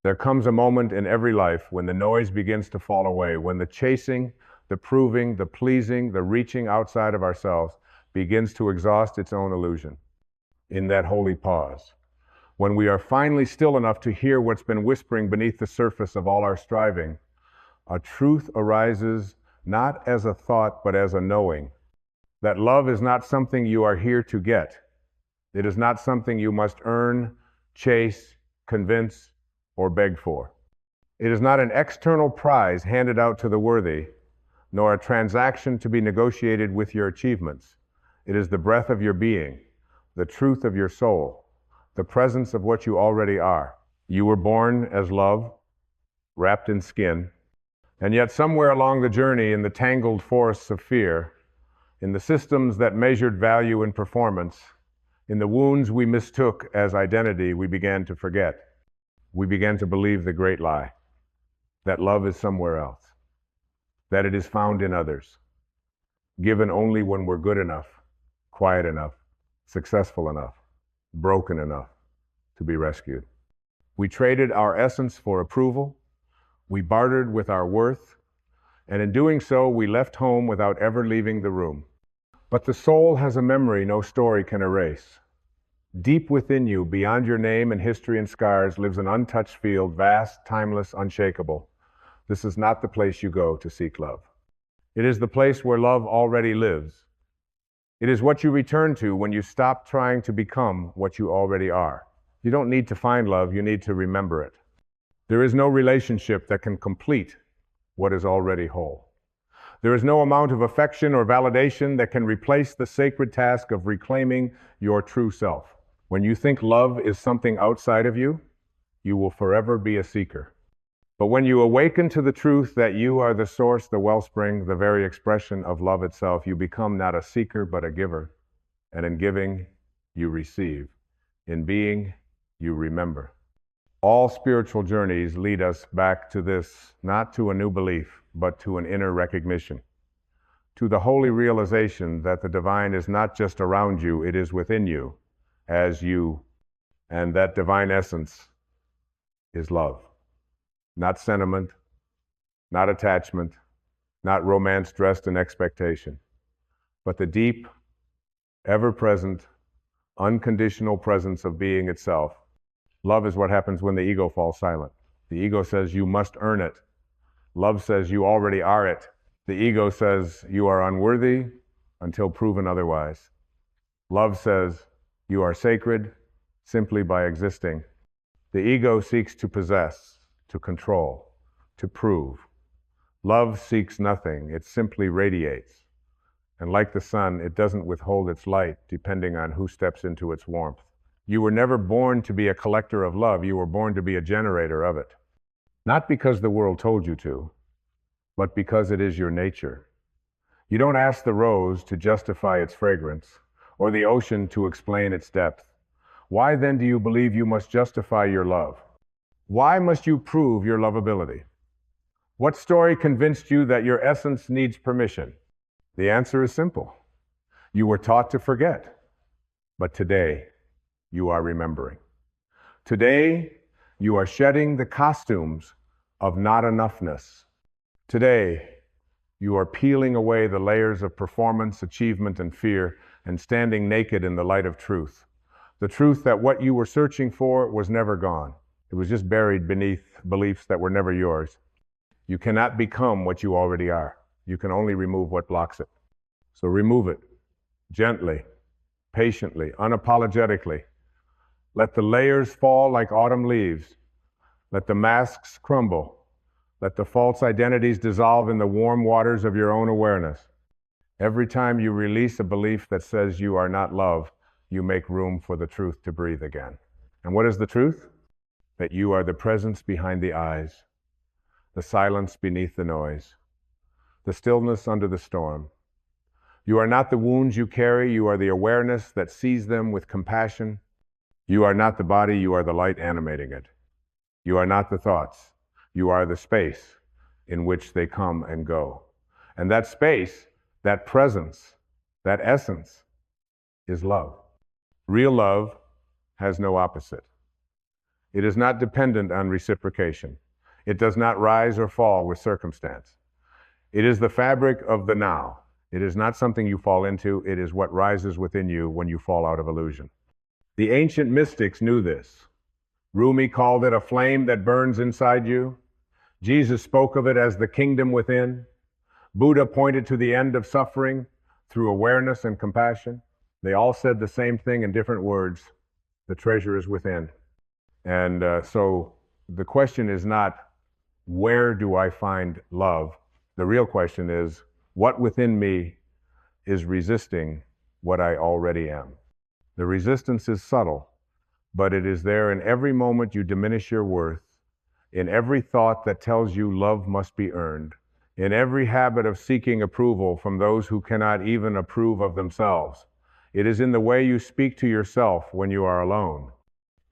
There comes a moment in every life when the noise begins to fall away, when the chasing, the proving, the pleasing, the reaching outside of ourselves begins to exhaust its own illusion. In that holy pause, when we are finally still enough to hear what's been whispering beneath the surface of all our striving, a truth arises not as a thought but as a knowing, that love is not something you are here to get. It is not something you must earn, chase, convince, or beg for. It is not an external prize handed out to the worthy, nor a transaction to be negotiated with your achievements. It is the breath of your being, the truth of your soul, the presence of what you already are. You were born as love, wrapped in skin, and yet somewhere along the journey in the tangled forests of fear, in the systems that measured value and performance, in the wounds we mistook as identity, we began to forget. We began to believe the great lie, that love is somewhere else, that it is found in others, given only when we're good enough, quiet enough, successful enough, broken enough to be rescued. We traded our essence for approval, we bartered with our worth, and in doing so, we left home without ever leaving the room. But the soul has a memory no story can erase. Deep within you, beyond your name and history and scars, lives an untouched field, vast, timeless, unshakable. This is not the place you go to seek love. It is the place where love already lives. It is what you return to when you stop trying to become what you already are. You don't need to find love, you need to remember it. There is no relationship that can complete what is already whole. There is no amount of affection or validation that can replace the sacred task of reclaiming your true self. When you think love is something outside of you, you will forever be a seeker. But when you awaken to the truth that you are the source, the wellspring, the very expression of love itself, you become not a seeker but a giver. And in giving, you receive. In being, you remember. All spiritual journeys lead us back to this, not to a new belief, but to an inner recognition, to the holy realization that the divine is not just around you, it is within you, as you, and that divine essence is love. Not sentiment, not attachment, not romance dressed in expectation, but the deep, ever-present, unconditional presence of being itself. Love is what happens when the ego falls silent. The ego says you must earn it. Love says you already are it. The ego says you are unworthy until proven otherwise. Love says you are sacred simply by existing. The ego seeks to possess, to control, to prove. Love seeks nothing, it simply radiates. And like the sun, it doesn't withhold its light depending on who steps into its warmth. You were never born to be a collector of love, you were born to be a generator of it. Not because the world told you to, but because it is your nature. You don't ask the rose to justify its fragrance, or the ocean to explain its depth. Why then do you believe you must justify your love? Why must you prove your lovability? What story convinced you that your essence needs permission? The answer is simple. You were taught to forget, but today you are remembering. Today you are shedding the costumes of not enoughness. Today you are peeling away the layers of performance, achievement, and fear, and standing naked in the light of truth. The truth that what you were searching for was never gone. It was just buried beneath beliefs that were never yours. You cannot become what you already are. You can only remove what blocks it. So remove it, gently, patiently, unapologetically. Let the layers fall like autumn leaves. Let the masks crumble. Let the false identities dissolve in the warm waters of your own awareness. Every time you release a belief that says you are not love, you make room for the truth to breathe again. And what is the truth? That you are the presence behind the eyes, the silence beneath the noise, the stillness under the storm. You are not the wounds you carry, you are the awareness that sees them with compassion. You are not the body, you are the light animating it. You are not the thoughts, you are the space in which they come and go. And that space, that presence, that essence is love. Real love has no opposite. It is not dependent on reciprocation. It does not rise or fall with circumstance. It is the fabric of the now. It is not something you fall into. It is what rises within you when you fall out of illusion. The ancient mystics knew this. Rumi called it a flame that burns inside you. Jesus spoke of it as the kingdom within. Buddha pointed to the end of suffering through awareness and compassion. They all said the same thing in different words. The treasure is within. And so the question is not, where do I find love? The real question is, what within me is resisting what I already am? The resistance is subtle, but it is there in every moment you diminish your worth, in every thought that tells you love must be earned, in every habit of seeking approval from those who cannot even approve of themselves. It is in the way you speak to yourself when you are alone.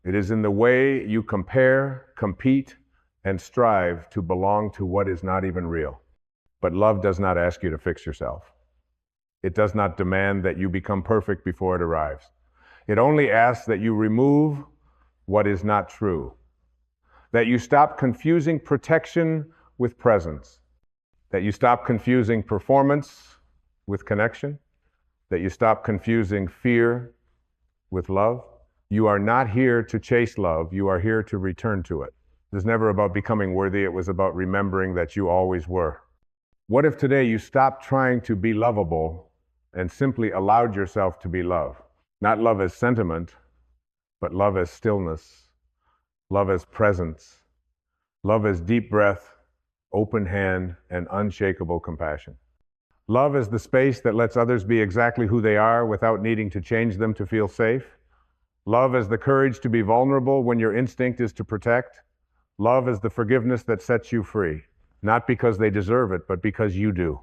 It is in the way you compare, compete, and strive to belong to what is not even real. But love does not ask you to fix yourself. It does not demand that you become perfect before it arrives. It only asks that you remove what is not true, that you stop confusing protection with presence, that you stop confusing performance with connection, that you stop confusing fear with love. You are not here to chase love. You are here to return to it. It was never about becoming worthy. It was about remembering that you always were. What if today you stopped trying to be lovable and simply allowed yourself to be love? Not love as sentiment, but love as stillness, love as presence, love as deep breath, open hand, and unshakable compassion. Love is the space that lets others be exactly who they are without needing to change them to feel safe. Love is the courage to be vulnerable when your instinct is to protect. Love is the forgiveness that sets you free, not because they deserve it, but because you do.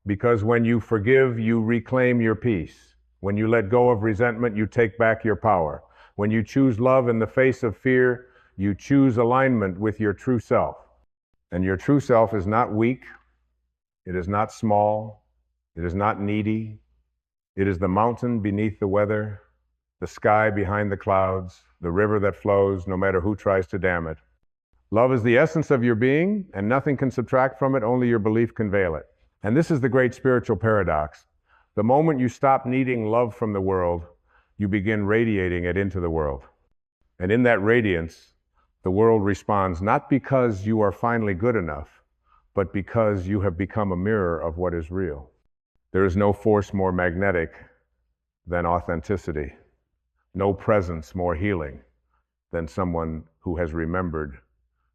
Because when you forgive, you reclaim your peace. When you let go of resentment, you take back your power. When you choose love in the face of fear, you choose alignment with your true self. And your true self is not weak. It is not small. It is not needy. It is the mountain beneath the weather, the sky behind the clouds, the river that flows no matter who tries to dam it. Love is the essence of your being, and nothing can subtract from it, only your belief can veil it. And this is the great spiritual paradox. The moment you stop needing love from the world, you begin radiating it into the world. And in that radiance, the world responds not because you are finally good enough, but because you have become a mirror of what is real. There is no force more magnetic than authenticity. No presence more healing than someone who has remembered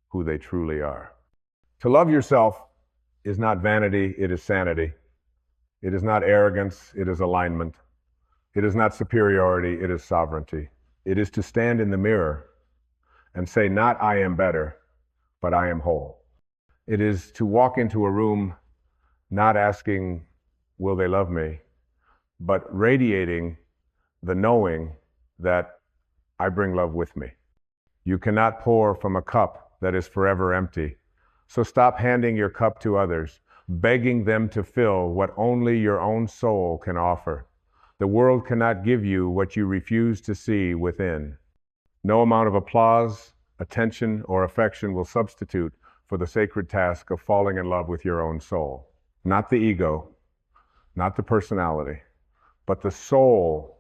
who they truly are. To love yourself is not vanity, it is sanity. It is not arrogance, it is alignment. It is not superiority, it is sovereignty. It is to stand in the mirror and say, not I am better, but I am whole. It is to walk into a room not asking, will they love me, but radiating the knowing that I bring love with me. You cannot pour from a cup that is forever empty. So stop handing your cup to others, begging them to fill what only your own soul can offer. The world cannot give you what you refuse to see within. No amount of applause, attention, or affection will substitute for the sacred task of falling in love with your own soul. Not the ego, not the personality, but the soul.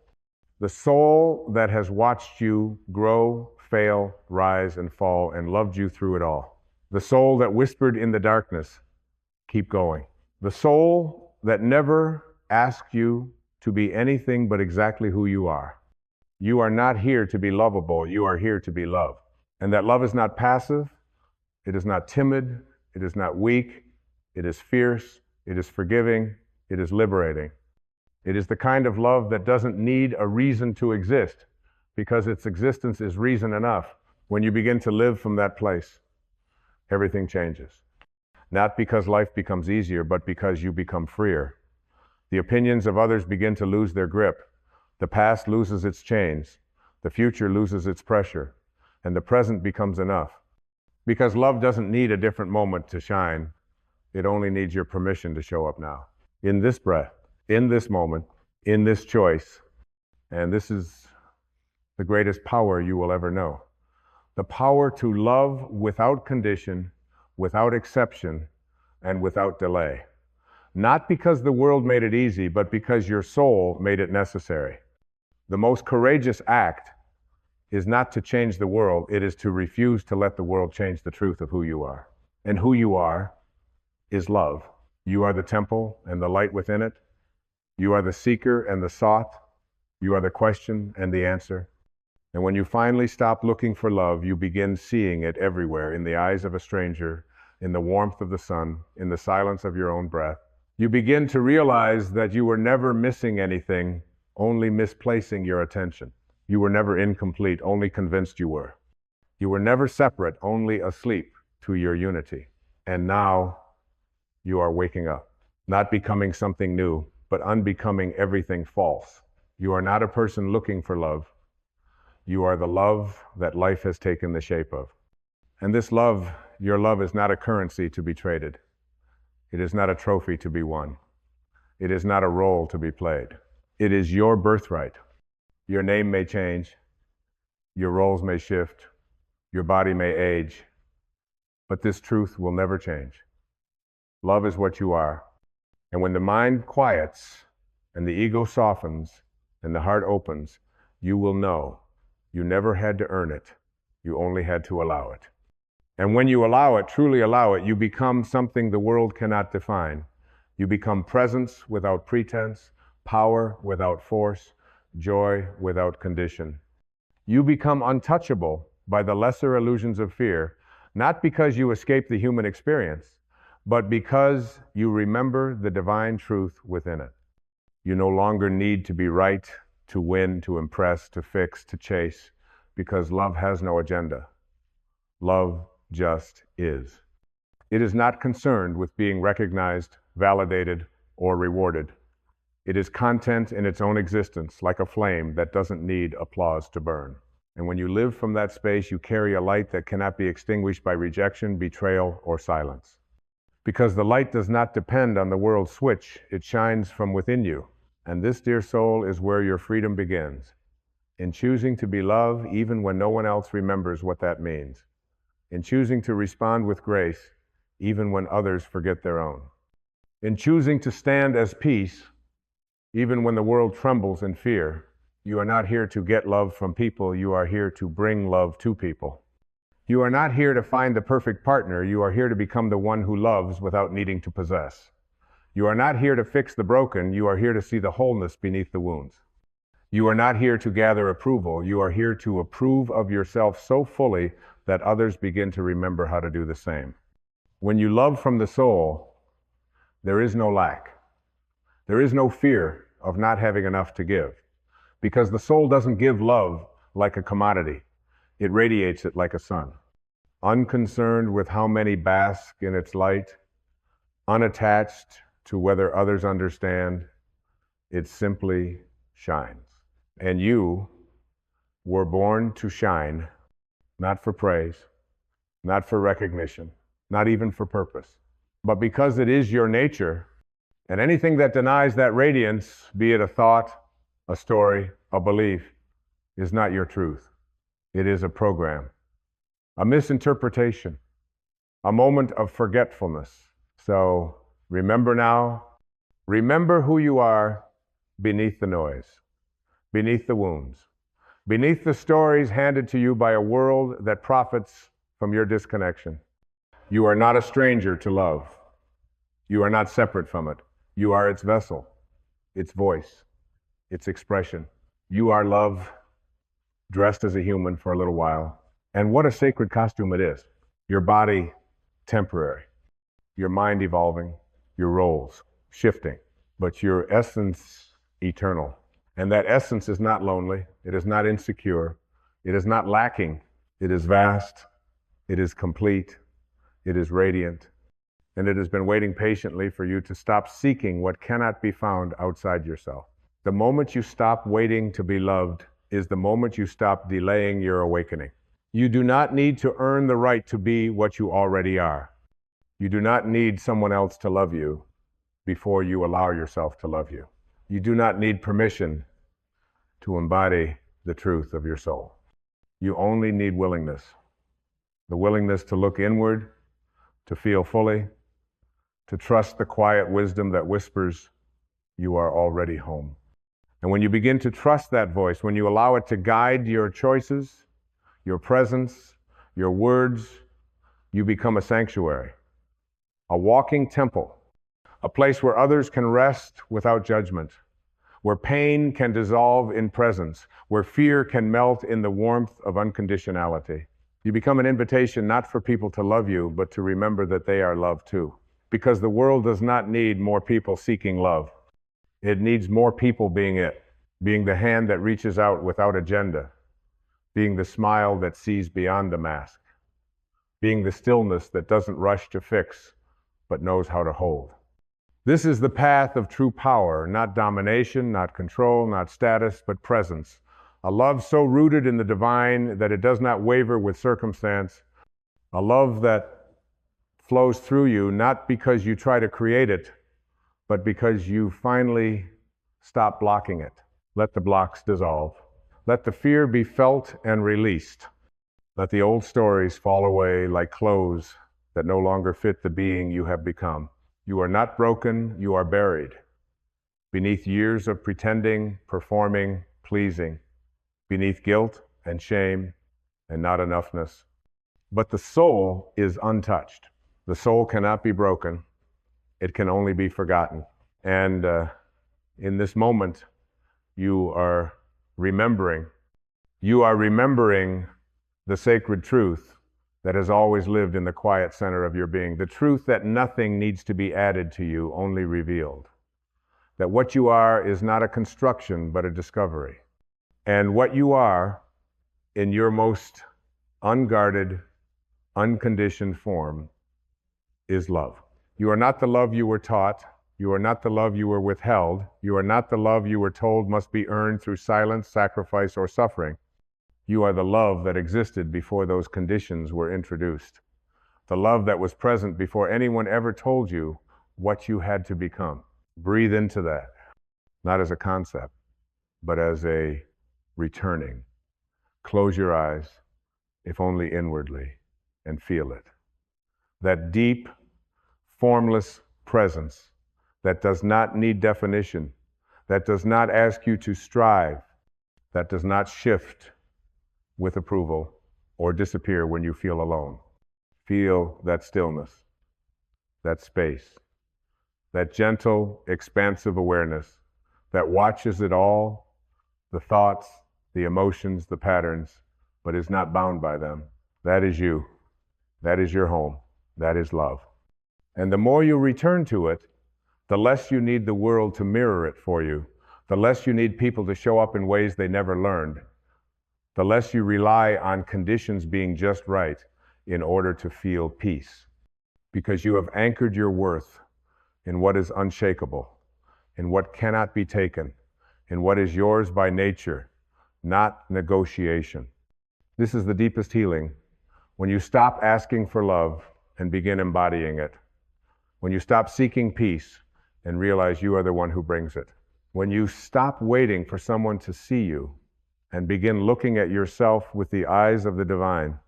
The soul that has watched you grow, fail, rise, and fall, and loved you through it all. The soul that whispered in the darkness, keep going. The soul that never asked you to be anything but exactly who you are. You are not here to be lovable, you are here to be loved. And that love is not passive, it is not timid, it is not weak, it is fierce, it is forgiving, it is liberating. It is the kind of love that doesn't need a reason to exist, because its existence is reason enough. When you begin to live from that place, everything changes. Not because life becomes easier, but because you become freer. The opinions of others begin to lose their grip. The past loses its chains. The future loses its pressure. And the present becomes enough. Because love doesn't need a different moment to shine. It only needs your permission to show up now. In this breath, in this moment, in this choice. And this is the greatest power you will ever know. The power to love without condition, without exception, and without delay. Not because the world made it easy, but because your soul made it necessary. The most courageous act is not to change the world, it is to refuse to let the world change the truth of who you are. And who you are is love. You are the temple and the light within it. You are the seeker and the sought. You are the question and the answer. And when you finally stop looking for love, you begin seeing it everywhere, in the eyes of a stranger, in the warmth of the sun, in the silence of your own breath. You begin to realize that you were never missing anything, only misplacing your attention. You were never incomplete, only convinced you were. You were never separate, only asleep to your unity. And now you are waking up, not becoming something new, but unbecoming everything false. You are not a person looking for love. You are the love that life has taken the shape of. And this love, your love, is not a currency to be traded. It is not a trophy to be won. It is not a role to be played. It is your birthright. Your name may change. Your roles may shift. Your body may age. But this truth will never change. Love is what you are. And when the mind quiets and the ego softens and the heart opens, you will know you never had to earn it. You only had to allow it. And when you allow it, truly allow it, you become something the world cannot define. You become presence without pretense, power without force, joy without condition. You become untouchable by the lesser illusions of fear, not because you escape the human experience, but because you remember the divine truth within it. You no longer need to be right, to win, to impress, to fix, to chase, because love has no agenda. Love just is. It is not concerned with being recognized, validated, or rewarded. It is content in its own existence, like a flame that doesn't need applause to burn. And when you live from that space, you carry a light that cannot be extinguished by rejection, betrayal, or silence. Because the light does not depend on the world's switch, it shines from within you. And this, dear soul, is where your freedom begins. In choosing to be love, even when no one else remembers what that means. In choosing to respond with grace, even when others forget their own. In choosing to stand as peace, even when the world trembles in fear. You are not here to get love from people, you are here to bring love to people. You are not here to find the perfect partner, you are here to become the one who loves without needing to possess. You are not here to fix the broken, you are here to see the wholeness beneath the wounds. You are not here to gather approval, you are here to approve of yourself so fully that others begin to remember how to do the same. When you love from the soul, there is no lack. There is no fear of not having enough to give, because the soul doesn't give love like a commodity. It radiates it like a sun, unconcerned with how many bask in its light, unattached to whether others understand. It simply shines. And you were born to shine, not for praise, not for recognition, not even for purpose, but because it is your nature. And anything that denies that radiance, be it a thought, a story, a belief, is not your truth. It is a program, a misinterpretation, a moment of forgetfulness. So remember now, remember who you are beneath the noise, beneath the wounds, beneath the stories handed to you by a world that profits from your disconnection. You are not a stranger to love. You are not separate from it. You are its vessel, its voice, its expression. You are love, dressed as a human for a little while. And what a sacred costume it is. Your body temporary, your mind evolving, your roles shifting, but your essence eternal. And that essence is not lonely, it is not insecure, it is not lacking, it is vast, it is complete, it is radiant, and it has been waiting patiently for you to stop seeking what cannot be found outside yourself. The moment you stop waiting to be loved is the moment you stop delaying your awakening. You do not need to earn the right to be what you already are. You do not need someone else to love you before you allow yourself to love you. You do not need permission to embody the truth of your soul. You only need willingness. the willingness to look inward, to feel fully, to trust the quiet wisdom that whispers, you are already home. And when you begin to trust that voice, when you allow it to guide your choices, your presence, your words, you become a sanctuary, a walking temple, a place where others can rest without judgment, where pain can dissolve in presence, where fear can melt in the warmth of unconditionality. You become an invitation not for people to love you, but to remember that they are loved too. Because the world does not need more people seeking love. It needs more people being it, being the hand that reaches out without agenda, being the smile that sees beyond the mask, being the stillness that doesn't rush to fix, but knows how to hold. This is the path of true power, not domination, not control, not status, but presence. A love so rooted in the divine that it does not waver with circumstance. A love that flows through you, not because you try to create it, but because you finally stop blocking it. Let the blocks dissolve. Let the fear be felt and released. Let the old stories fall away like clothes that no longer fit the being you have become. You are not broken, you are buried beneath years of pretending, performing, pleasing, beneath guilt and shame and not enoughness. But the soul is untouched. The soul cannot be broken. It can only be forgotten. And in this moment, you are remembering the sacred truth that has always lived in the quiet center of your being, the truth that nothing needs to be added to you, only revealed. That what you are is not a construction, but a discovery. And what you are, in your most unguarded, unconditioned form, is love. You are not the love you were taught. You are not the love you were withheld. You are not the love you were told must be earned through silence, sacrifice, or suffering. You are the love that existed before those conditions were introduced. The love that was present before anyone ever told you what you had to become. Breathe into that, not as a concept, but as a returning. Close your eyes, if only inwardly, and feel it. That deep, formless presence that does not need definition, that does not ask you to strive, that does not shift with approval or disappear when you feel alone. Feel that stillness, that space, that gentle, expansive awareness that watches it all, the thoughts, the emotions, the patterns, but is not bound by them. That is you. That is your home. That is love. And the more you return to it, the less you need the world to mirror it for you, the less you need people to show up in ways they never learned, the less you rely on conditions being just right in order to feel peace. Because you have anchored your worth in what is unshakable, in what cannot be taken, in what is yours by nature, not negotiation. This is the deepest healing. When you stop asking for love and begin embodying it. When you stop seeking peace and realize you are the one who brings it. When you stop waiting for someone to see you and begin looking at yourself with the eyes of the divine.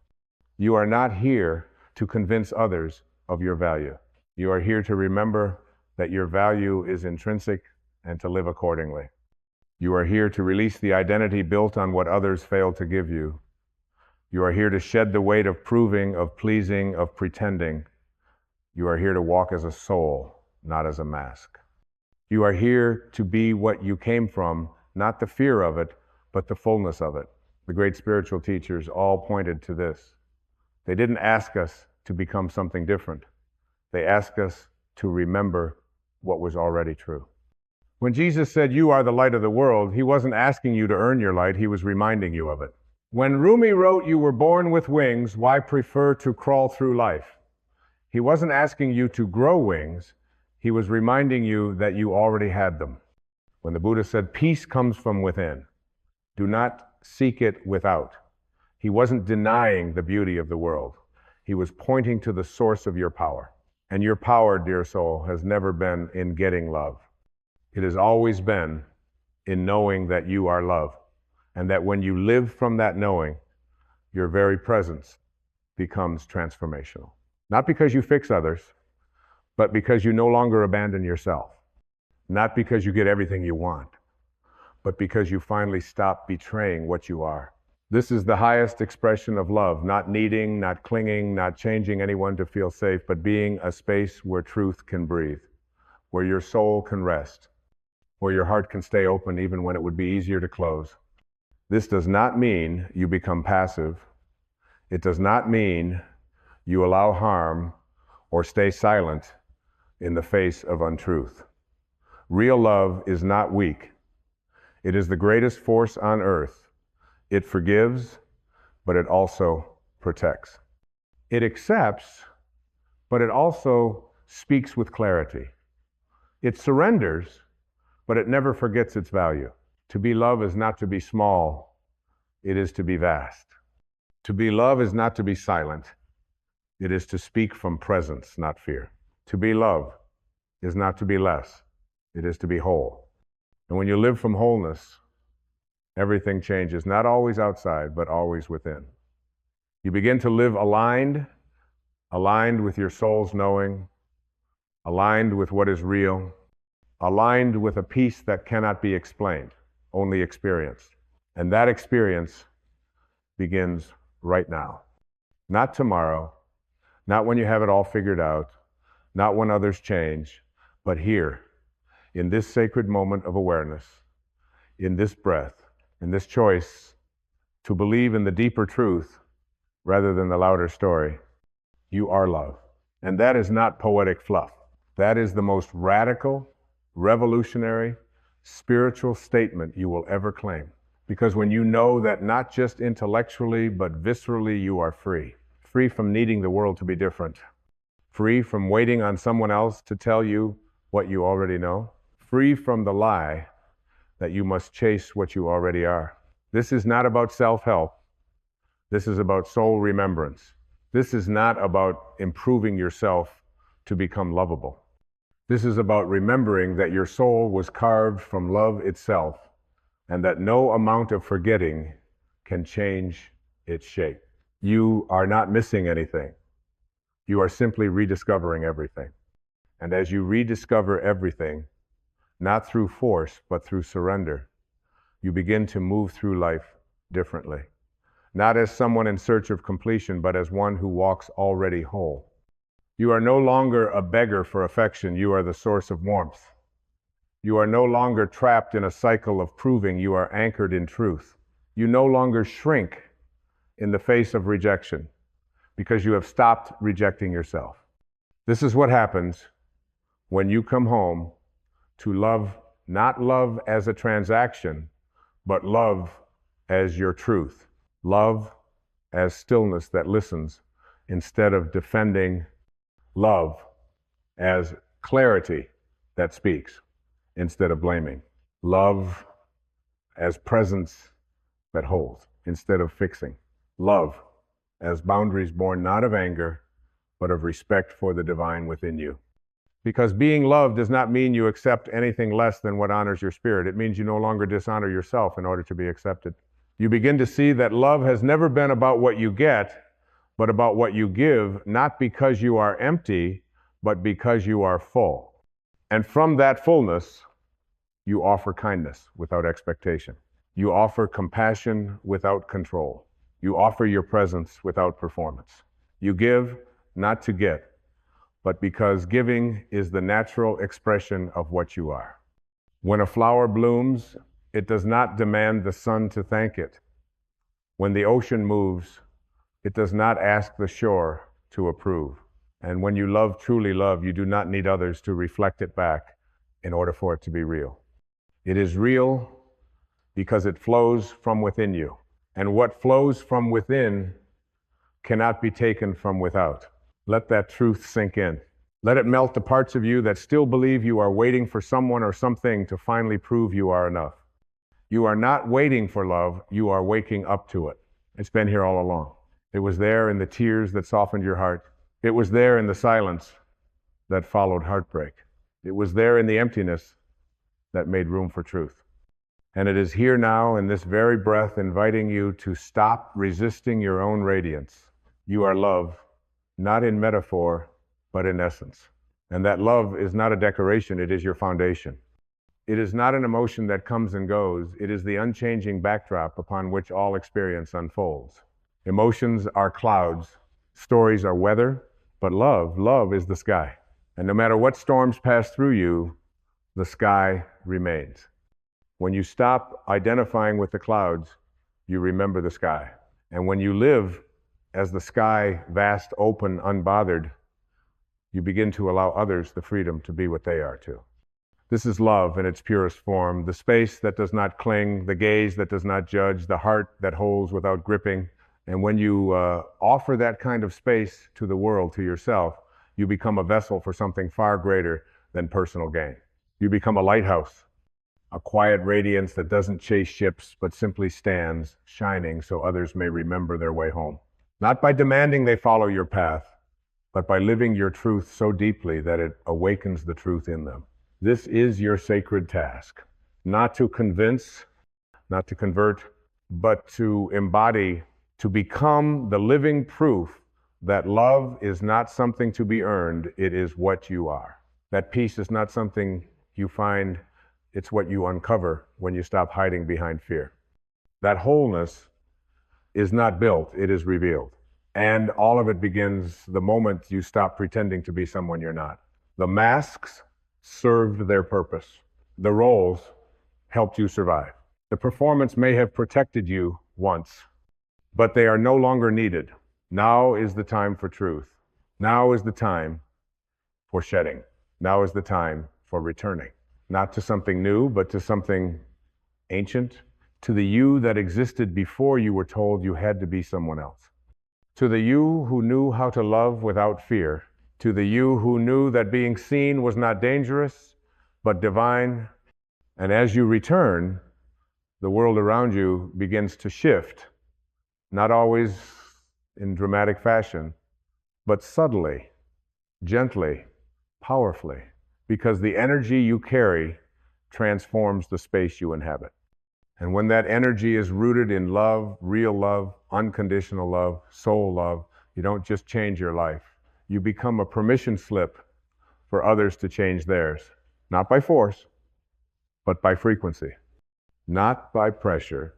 You are not here to convince others of your value. You are here to remember that your value is intrinsic and to live accordingly. You are here to release the identity built on what others failed to give you. You are here to shed the weight of proving, of pleasing, of pretending. You are here to walk as a soul, not as a mask. You are here to be what you came from, not the fear of it, but the fullness of it. The great spiritual teachers all pointed to this. They didn't ask us to become something different. They asked us to remember what was already true. When Jesus said, "You are the light of the world," he wasn't asking you to earn your light, he was reminding you of it. When Rumi wrote, "You were born with wings, why prefer to crawl through life?" He wasn't asking you to grow wings, he was reminding you that you already had them. When the Buddha said, "Peace comes from within, do not seek it without," he wasn't denying the beauty of the world. He was pointing to the source of your power. And your power, dear soul, has never been in getting love. It has always been in knowing that you are love, and that when you live from that knowing, your very presence becomes transformational. Not because you fix others, but because you no longer abandon yourself. Not because you get everything you want, but because you finally stop betraying what you are. This is the highest expression of love, not needing, not clinging, not changing anyone to feel safe, but being a space where truth can breathe, where your soul can rest, where your heart can stay open even when it would be easier to close. This does not mean you become passive. It does not mean you allow harm or stay silent in the face of untruth. Real love is not weak. It is the greatest force on earth. It forgives, but it also protects. It accepts, but it also speaks with clarity. It surrenders, but it never forgets its value. To be love is not to be small, it is to be vast. To be love is not to be silent, it is to speak from presence, not fear. To be love is not to be less, it is to be whole. And when you live from wholeness, everything changes, not always outside, but always within. You begin to live aligned with your soul's knowing, aligned with what is real, aligned with a peace that cannot be explained, only experienced. And that experience begins right now. Not tomorrow, not when you have it all figured out, not when others change, but here, in this sacred moment of awareness, in this breath, in this choice to believe in the deeper truth rather than the louder story. You are love. And that is not poetic fluff. That is the most radical, revolutionary, spiritual statement you will ever claim. Because when you know that not just intellectually, but viscerally you are free. Free from needing the world to be different. Free from waiting on someone else to tell you what you already know. Free from the lie that you must chase what you already are. This is not about self-help. This is about soul remembrance. This is not about improving yourself to become lovable. This is about remembering that your soul was carved from love itself and that no amount of forgetting can change its shape. You are not missing anything. You are simply rediscovering everything. And as you rediscover everything, not through force, but through surrender, you begin to move through life differently. Not as someone in search of completion, but as one who walks already whole. You are no longer a beggar for affection, you are the source of warmth. You are no longer trapped in a cycle of proving, you are anchored in truth. You no longer shrink in the face of rejection because you have stopped rejecting yourself. This is what happens when you come home to love, not love as a transaction, but love as your truth. Love as stillness that listens instead of defending. Love as clarity that speaks instead of blaming. Love as presence that holds instead of fixing. Love as boundaries born not of anger, but of respect for the divine within you. Because being loved does not mean you accept anything less than what honors your spirit. It means you no longer dishonor yourself in order to be accepted. You begin to see that love has never been about what you get, but about what you give, not because you are empty, but because you are full. And from that fullness, you offer kindness without expectation. You offer compassion without control. You offer your presence without performance. You give not to get, but because giving is the natural expression of what you are. When a flower blooms, it does not demand the sun to thank it. When the ocean moves, it does not ask the shore to approve. And when you love, truly love, you do not need others to reflect it back in order for it to be real. It is real because it flows from within you. And what flows from within cannot be taken from without. Let that truth sink in. Let it melt the parts of you that still believe you are waiting for someone or something to finally prove you are enough. You are not waiting for love, you are waking up to it. It's been here all along. It was there in the tears that softened your heart. It was there in the silence that followed heartbreak. It was there in the emptiness that made room for truth. And it is here now in this very breath inviting you to stop resisting your own radiance. You are love, not in metaphor, but in essence. And that love is not a decoration, it is your foundation. It is not an emotion that comes and goes, it is the unchanging backdrop upon which all experience unfolds. Emotions are clouds, stories are weather, but love is the sky. And no matter what storms pass through you, the sky remains. When you stop identifying with the clouds, you remember the sky. And when you live as the sky, vast, open, unbothered, you begin to allow others the freedom to be what they are too. This is love in its purest form, the space that does not cling, the gaze that does not judge, the heart that holds without gripping. And when you offer that kind of space to the world, to yourself, you become a vessel for something far greater than personal gain. You become a lighthouse, a quiet radiance that doesn't chase ships, but simply stands, shining so others may remember their way home. Not by demanding they follow your path, but by living your truth so deeply that it awakens the truth in them. This is your sacred task, not to convince, not to convert, but to embody, to become the living proof that love is not something to be earned, it is what you are. That peace is not something you find, it's what you uncover when you stop hiding behind fear. That wholeness is not built, it is revealed. And all of it begins the moment you stop pretending to be someone you're not. The masks served their purpose. The roles helped you survive. The performance may have protected you once, but they are no longer needed. Now is the time for truth. Now is the time for shedding. Now is the time for returning. Not to something new, but to something ancient, to the you that existed before you were told you had to be someone else. To the you who knew how to love without fear, to the you who knew that being seen was not dangerous, but divine. And as you return, the world around you begins to shift, not always in dramatic fashion, but subtly, gently, powerfully, because the energy you carry transforms the space you inhabit. And when that energy is rooted in love, real love, unconditional love, soul love, you don't just change your life. You become a permission slip for others to change theirs. Not by force, but by frequency. Not by pressure,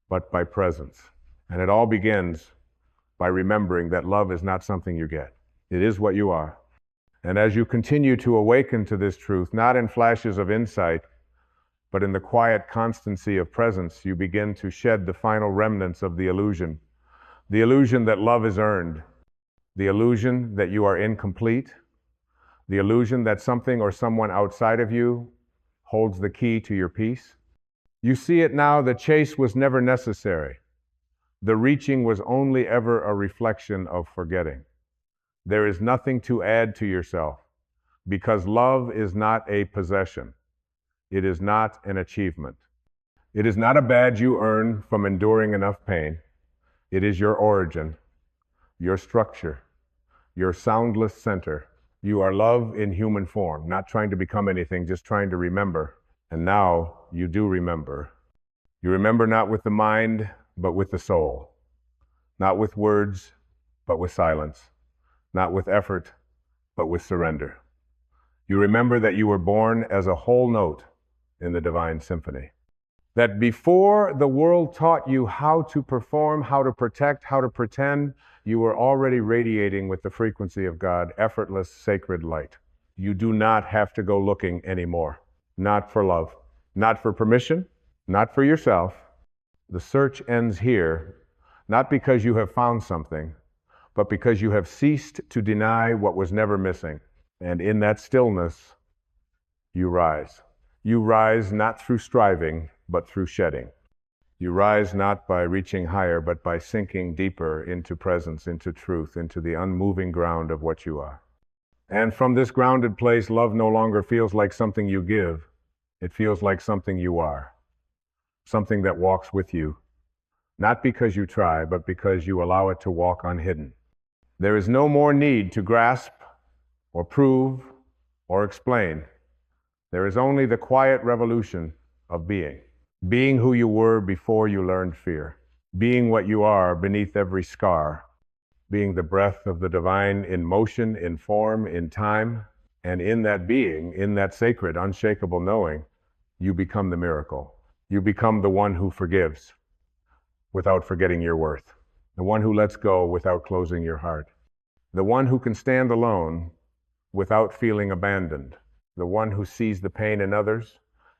but by presence. And it all begins by remembering that love is not something you get. It is what you are. And as you continue to awaken to this truth, not in flashes of insight, but in the quiet constancy of presence, you begin to shed the final remnants of the illusion that love is earned, the illusion that you are incomplete, the illusion that something or someone outside of you holds the key to your peace. You see it now, the chase was never necessary. The reaching was only ever a reflection of forgetting. There is nothing to add to yourself, because love is not a possession. It is not an achievement. It is not a badge you earn from enduring enough pain. It is your origin, your structure, your soundless center. You are love in human form, not trying to become anything, just trying to remember. And now you do remember. You remember not with the mind, but with the soul. Not with words, but with silence. Not with effort, but with surrender. You remember that you were born as a whole note in the divine symphony. That before the world taught you how to perform, how to protect, how to pretend, you were already radiating with the frequency of God, effortless, sacred light. You do not have to go looking anymore. Not for love, not for permission, not for yourself. The search ends here, not because you have found something, but because you have ceased to deny what was never missing. And in that stillness, you rise. You rise not through striving, but through shedding. You rise not by reaching higher, but by sinking deeper into presence, into truth, into the unmoving ground of what you are. And from this grounded place, love no longer feels like something you give. It feels like something you are. Something that walks with you. Not because you try, but because you allow it to walk unhidden. There is no more need to grasp or prove or explain. There is only the quiet revolution of being. Being who you were before you learned fear. Being what you are beneath every scar. being the breath of the divine in motion, in form, in time. And in that being, in that sacred, unshakable knowing, you become the miracle. You become the one who forgives without forgetting your worth, the one who lets go without closing your heart, the one who can stand alone without feeling abandoned, the one who sees the pain in others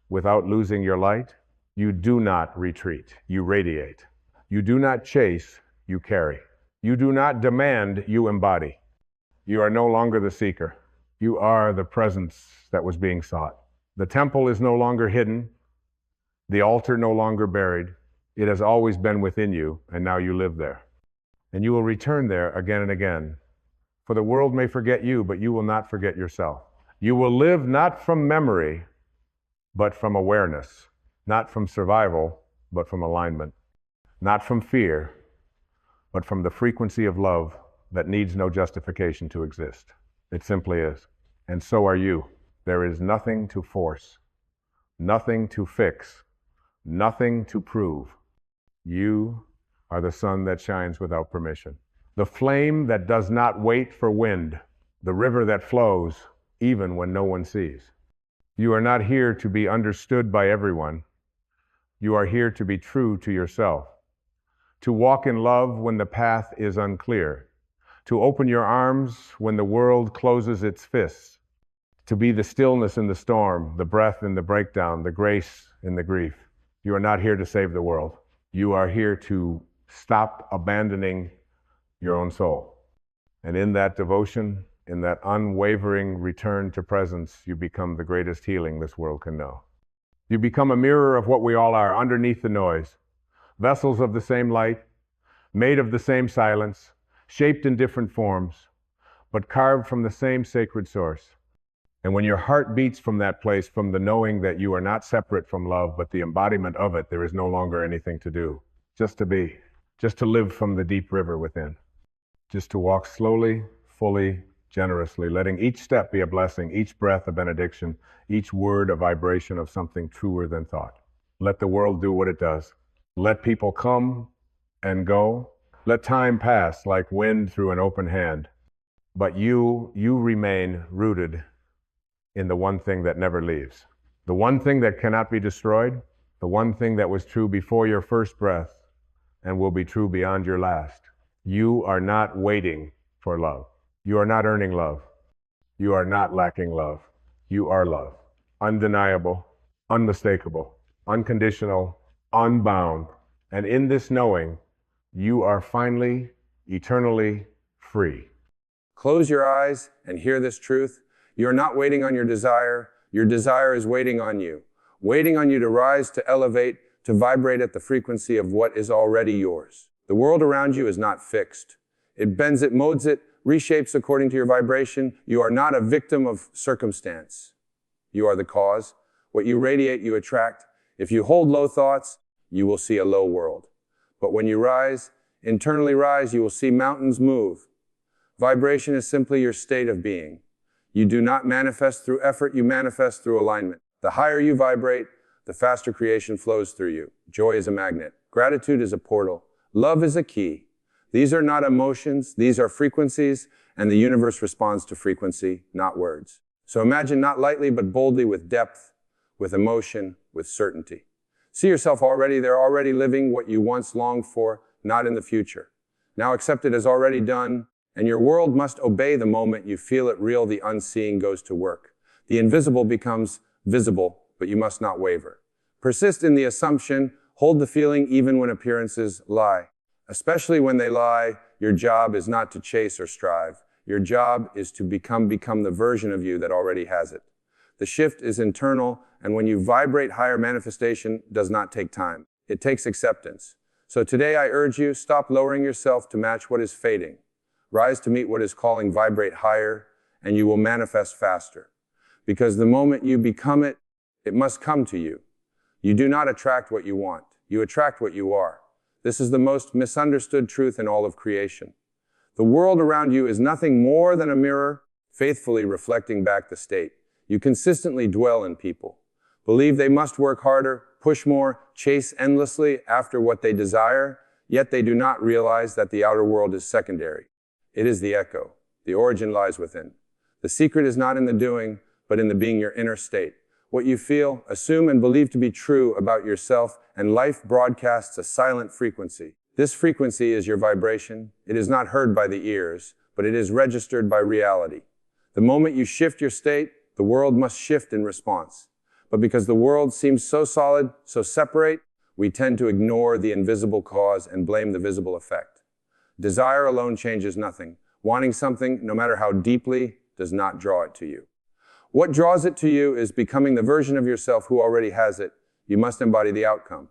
without losing your light. You do not retreat, you radiate. You do not chase, you carry. You do not demand, you embody. You are no longer the seeker. You are the presence that was being sought. The temple is no longer hidden, the altar no longer buried. It has always been within you, and now you live there. And you will return there again and again. For the world may forget you, but you will not forget yourself. You will live not from memory, but from awareness. Not from survival, but from alignment. Not from fear, but from the frequency of love that needs no justification to exist. It simply is. And so are you. There is nothing to force, nothing to fix, nothing to prove. You are the sun that shines without permission, the flame that does not wait for wind, the river that flows even when no one sees. You are not here to be understood by everyone. You are here to be true to yourself, to walk in love when the path is unclear, to open your arms when the world closes its fists, to be the stillness in the storm, the breath in the breakdown, the grace in the grief. You are not here to save the world. You are here to stop abandoning your own soul. And in that devotion, in that unwavering return to presence, you become the greatest healing this world can know. You become a mirror of what we all are underneath the noise, vessels of the same light, made of the same silence, shaped in different forms, but carved from the same sacred source. And when your heart beats from that place, from the knowing that you are not separate from love, but the embodiment of it, there is no longer anything to do, just to be, just to live from the deep river within, just to walk slowly, fully, generously, letting each step be a blessing, each breath a benediction, each word a vibration of something truer than thought. Let the world do what it does. Let people come and go. Let time pass like wind through an open hand. But you remain rooted in the one thing that never leaves, the one thing that cannot be destroyed, the one thing that was true before your first breath and will be true beyond your last. You are not waiting for love. You are not earning love. You are not lacking love. You are love. Undeniable, unmistakable, unconditional, unbound. And in this knowing, you are finally, eternally free. Close your eyes and hear this truth. You are not waiting on your desire. Your desire is waiting on you to rise, to elevate, to vibrate at the frequency of what is already yours. The world around you is not fixed. It bends, it molds it, reshapes according to your vibration. You are not a victim of circumstance. You are the cause. What you radiate, you attract. If you hold low thoughts, you will see a low world. But when you rise, internally rise, you will see mountains move. Vibration is simply your state of being. You do not manifest through effort, you manifest through alignment. The higher you vibrate, the faster creation flows through you. Joy is a magnet. Gratitude is a portal. Love is a key. These are not emotions, these are frequencies, and the universe responds to frequency, not words. So imagine not lightly, but boldly, with depth, with emotion, with certainty. See yourself already there, already living what you once longed for, not in the future. Now accept it as already done, and your world must obey the moment you feel it real. The unseen goes to work. The invisible becomes visible, but you must not waver. Persist in the assumption, hold the feeling even when appearances lie. Especially when they lie, your job is not to chase or strive. Your job is to become the version of you that already has it. The shift is internal, and when you vibrate higher, manifestation does not take time. It takes acceptance. So today I urge you, stop lowering yourself to match what is fading. Rise to meet what is calling, vibrate higher, and you will manifest faster. Because the moment you become it, it must come to you. You do not attract what you want. You attract what you are. This is the most misunderstood truth in all of creation. The world around you is nothing more than a mirror, faithfully reflecting back the state. You consistently dwell in people. Believe they must work harder, push more, chase endlessly after what they desire, yet they do not realize that the outer world is secondary. It is the echo. The origin lies within. The secret is not in the doing, but in the being your inner state. What you feel, assume, and believe to be true about yourself, and life broadcasts a silent frequency. This frequency is your vibration. It is not heard by the ears, but it is registered by reality. The moment you shift your state, the world must shift in response. But because the world seems so solid, so separate, we tend to ignore the invisible cause and blame the visible effect. Desire alone changes nothing. Wanting something, no matter how deeply, does not draw it to you. What draws it to you is becoming the version of yourself who already has it. You must embody the outcome.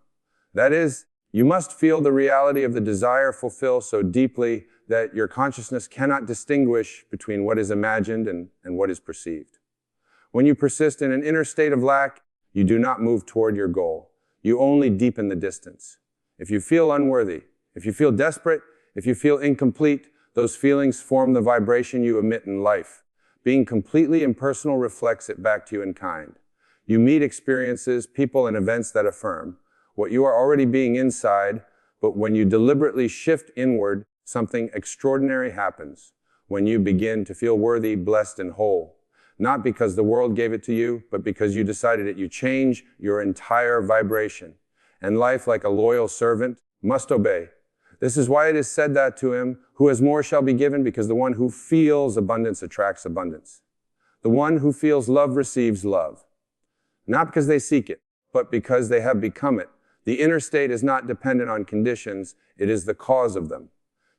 That is, you must feel the reality of the desire fulfill so deeply that your consciousness cannot distinguish between what is imagined and what is perceived. When you persist in an inner state of lack, you do not move toward your goal. You only deepen the distance. If you feel unworthy, if you feel desperate, if you feel incomplete, those feelings form the vibration you emit in life. Being completely impersonal reflects it back to you in kind. You meet experiences, people, and events that affirm what you are already being inside, but when you deliberately shift inward, something extraordinary happens. When you begin to feel worthy, blessed, and whole. Not because the world gave it to you, but because you decided it. You change your entire vibration. And life, like a loyal servant, must obey. This is why it is said that to him who has more shall be given, because the one who feels abundance attracts abundance. The one who feels love receives love. Not because they seek it, but because they have become it. The inner state is not dependent on conditions, it is the cause of them.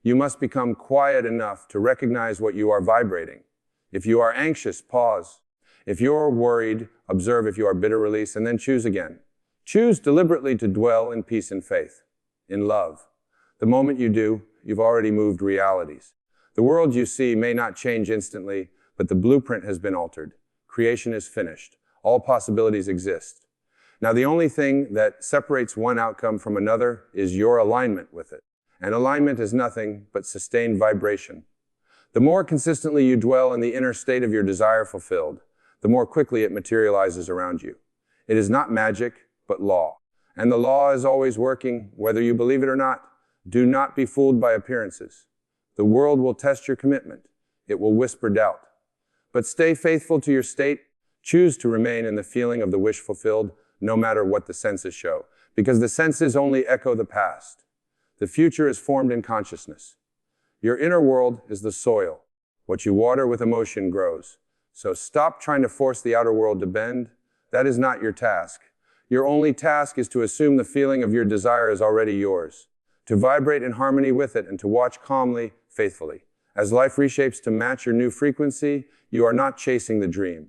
You must become quiet enough to recognize what you are vibrating. If you are anxious, pause. If you are worried, observe. If you are bitter, release, and then choose again. Choose deliberately to dwell in peace and faith, in love. The moment you do, you've already moved realities. The world you see may not change instantly, but the blueprint has been altered. Creation is finished. All possibilities exist. Now, the only thing that separates one outcome from another is your alignment with it. And alignment is nothing but sustained vibration. The more consistently you dwell in the inner state of your desire fulfilled, the more quickly it materializes around you. It is not magic, but law. And the law is always working, whether you believe it or not. Do not be fooled by appearances. The world will test your commitment. It will whisper doubt. But stay faithful to your state. Choose to remain in the feeling of the wish fulfilled, no matter what the senses show, because the senses only echo the past. The future is formed in consciousness. Your inner world is the soil. What you water with emotion grows. So stop trying to force the outer world to bend. That is not your task. Your only task is to assume the feeling of your desire is already yours, to vibrate in harmony with it, and to watch calmly, faithfully. As life reshapes to match your new frequency, you are not chasing the dream.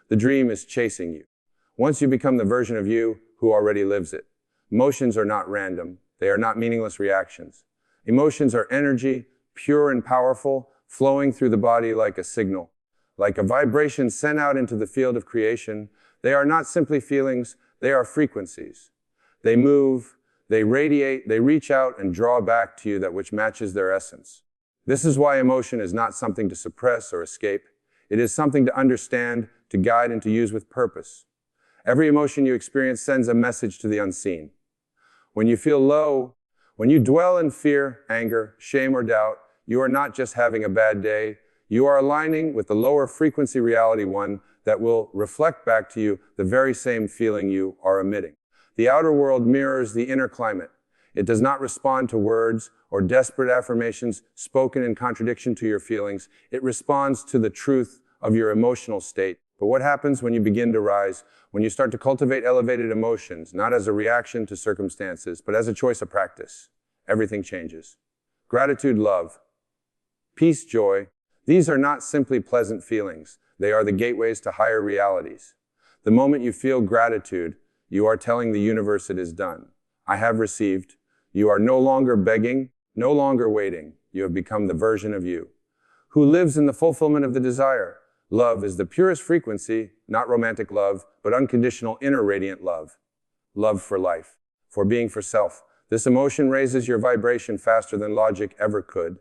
The dream is chasing you. Once you become the version of you who already lives it. Emotions are not random. They are not meaningless reactions. Emotions are energy, pure and powerful, flowing through the body like a signal, like a vibration sent out into the field of creation. They are not simply feelings, they are frequencies. They move, they radiate, they reach out and draw back to you that which matches their essence. This is why emotion is not something to suppress or escape. It is something to understand, to guide, and to use with purpose. Every emotion you experience sends a message to the unseen. When you feel low, when you dwell in fear, anger, shame, or doubt, you are not just having a bad day. You are aligning with the lower frequency reality one that will reflect back to you the very same feeling you are emitting. The outer world mirrors the inner climate. It does not respond to words or desperate affirmations spoken in contradiction to your feelings. It responds to the truth of your emotional state. But what happens when you begin to rise, when you start to cultivate elevated emotions, not as a reaction to circumstances, but as a choice of practice? Everything changes. Gratitude, love, peace, joy. These are not simply pleasant feelings. They are the gateways to higher realities. The moment you feel gratitude, you are telling the universe it is done. I have received. You are no longer begging, no longer waiting. You have become the version of you who lives in the fulfillment of the desire. Love is the purest frequency, not romantic love, but unconditional inner radiant love. Love for life, for being, for self. This emotion raises your vibration faster than logic ever could.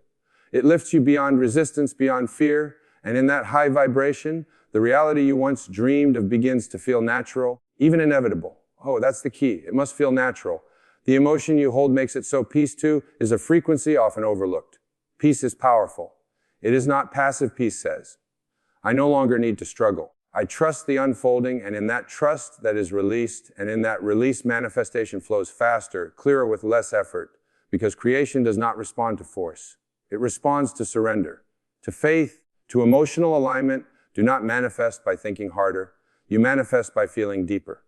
It lifts you beyond resistance, beyond fear, and in that high vibration, the reality you once dreamed of begins to feel natural, even inevitable. Oh, that's the key. It must feel natural. The emotion you hold makes it so. Peace, too, is a frequency often overlooked. Peace is powerful. It is not passive. Peace says, I no longer need to struggle. I trust the unfolding, and in that trust that is released, and in that release, manifestation flows faster, clearer, with less effort, because creation does not respond to force. It responds to surrender, to faith, to emotional alignment. Do not manifest by thinking harder. You manifest by feeling deeper.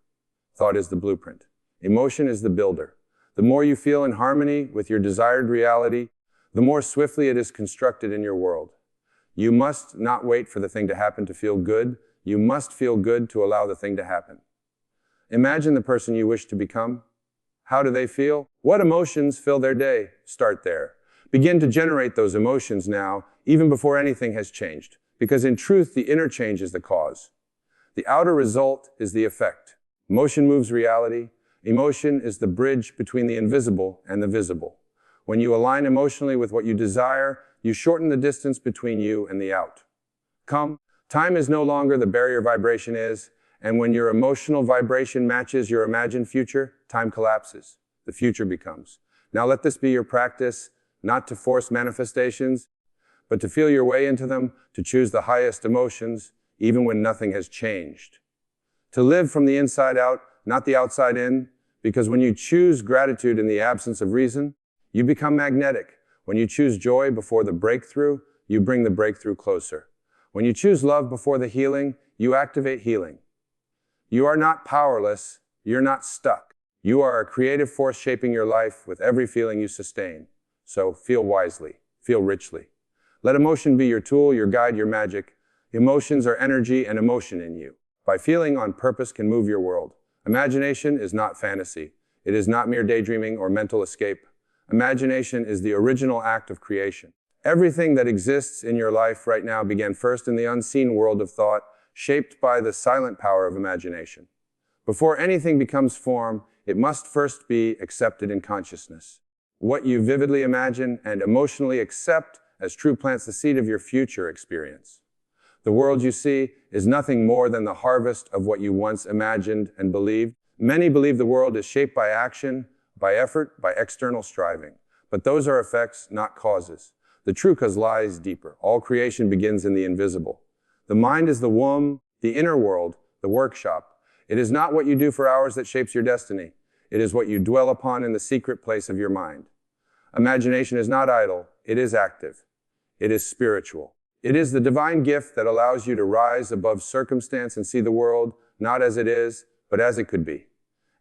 Thought is the blueprint. Emotion is the builder. The more you feel in harmony with your desired reality, the more swiftly it is constructed in your world. You must not wait for the thing to happen to feel good. You must feel good to allow the thing to happen. Imagine the person you wish to become. How do they feel? What emotions fill their day? Start there. Begin to generate those emotions now, even before anything has changed. Because in truth, the inner change is the cause. The outer result is the effect. Motion moves reality. Emotion is the bridge between the invisible and the visible. When you align emotionally with what you desire, you shorten the distance between you and the out. Time is no longer the barrier vibration is, and when your emotional vibration matches your imagined future, time collapses. The future becomes. Now let this be your practice, not to force manifestations, but to feel your way into them, to choose the highest emotions, even when nothing has changed. To live from the inside out, not the outside in, because when you choose gratitude in the absence of reason, you become magnetic. When you choose joy before the breakthrough, you bring the breakthrough closer. When you choose love before the healing, you activate healing. You are not powerless. You're not stuck. You are a creative force shaping your life with every feeling you sustain. So feel wisely. Feel richly. Let emotion be your tool, your guide, your magic. Emotions are energy and emotion in you. By feeling on purpose can move your world. Imagination is not fantasy. It is not mere daydreaming or mental escape. Imagination is the original act of creation. Everything that exists in your life right now began first in the unseen world of thought, shaped by the silent power of imagination. Before anything becomes form, it must first be accepted in consciousness. What you vividly imagine and emotionally accept as true plants the seed of your future experience. The world you see is nothing more than the harvest of what you once imagined and believed. Many believe the world is shaped by action, by effort, by external striving. But those are effects, not causes. The true cause lies deeper. All creation begins in the invisible. The mind is the womb, the inner world, the workshop. It is not what you do for hours that shapes your destiny. It is what you dwell upon in the secret place of your mind. Imagination is not idle. It is active. It is spiritual. It is the divine gift that allows you to rise above circumstance and see the world not as it is, but as it could be.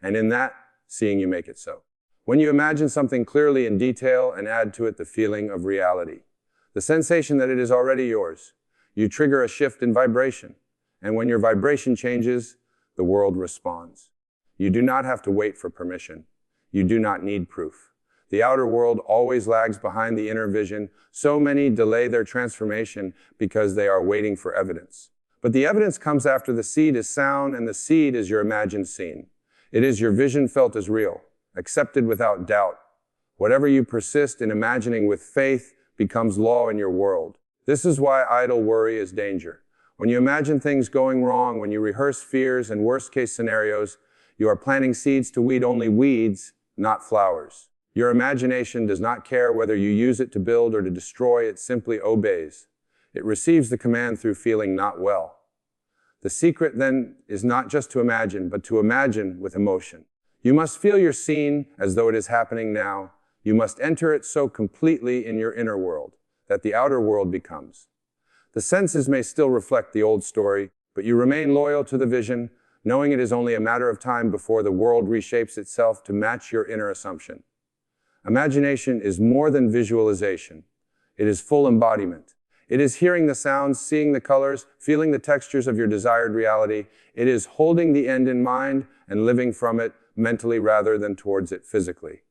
And in that, seeing you make it so. When you imagine something clearly in detail and add to it the feeling of reality, the sensation that it is already yours, you trigger a shift in vibration. And when your vibration changes, the world responds. You do not have to wait for permission. You do not need proof. The outer world always lags behind the inner vision. So many delay their transformation because they are waiting for evidence. But the evidence comes after the seed is sown, and the seed is your imagined scene. It is your vision felt as real, accepted without doubt. Whatever you persist in imagining with faith becomes law in your world. This is why idle worry is danger. When you imagine things going wrong, when you rehearse fears and worst-case scenarios, you are planting seeds to weed only weeds, not flowers. Your imagination does not care whether you use it to build or to destroy. It simply obeys. It receives the command through feeling not well. The secret then is not just to imagine, but to imagine with emotion. You must feel your scene as though it is happening now. You must enter it so completely in your inner world that the outer world becomes. The senses may still reflect the old story, but you remain loyal to the vision, knowing it is only a matter of time before the world reshapes itself to match your inner assumption. Imagination is more than visualization. It is full embodiment. It is hearing the sounds, seeing the colors, feeling the textures of your desired reality. It is holding the end in mind and living from it mentally rather than towards it physically.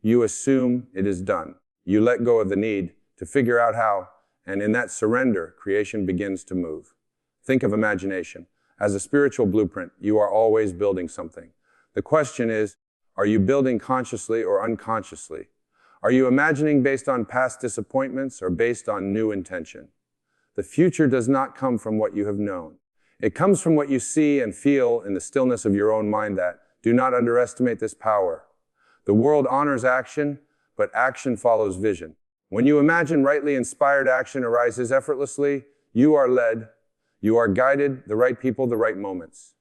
You assume it is done. You let go of the need to figure out how, and in that surrender, creation begins to move. Think of imagination. As a spiritual blueprint, you are always building something. The question is, are you building consciously or unconsciously? Are you imagining based on past disappointments or based on new intention? The future does not come from what you have known. It comes from what you see and feel in the stillness of your own mind. That do not underestimate this power. The world honors action, but action follows vision. When you imagine rightly inspired action arises effortlessly, you are led, you are guided, the right people, the right moments.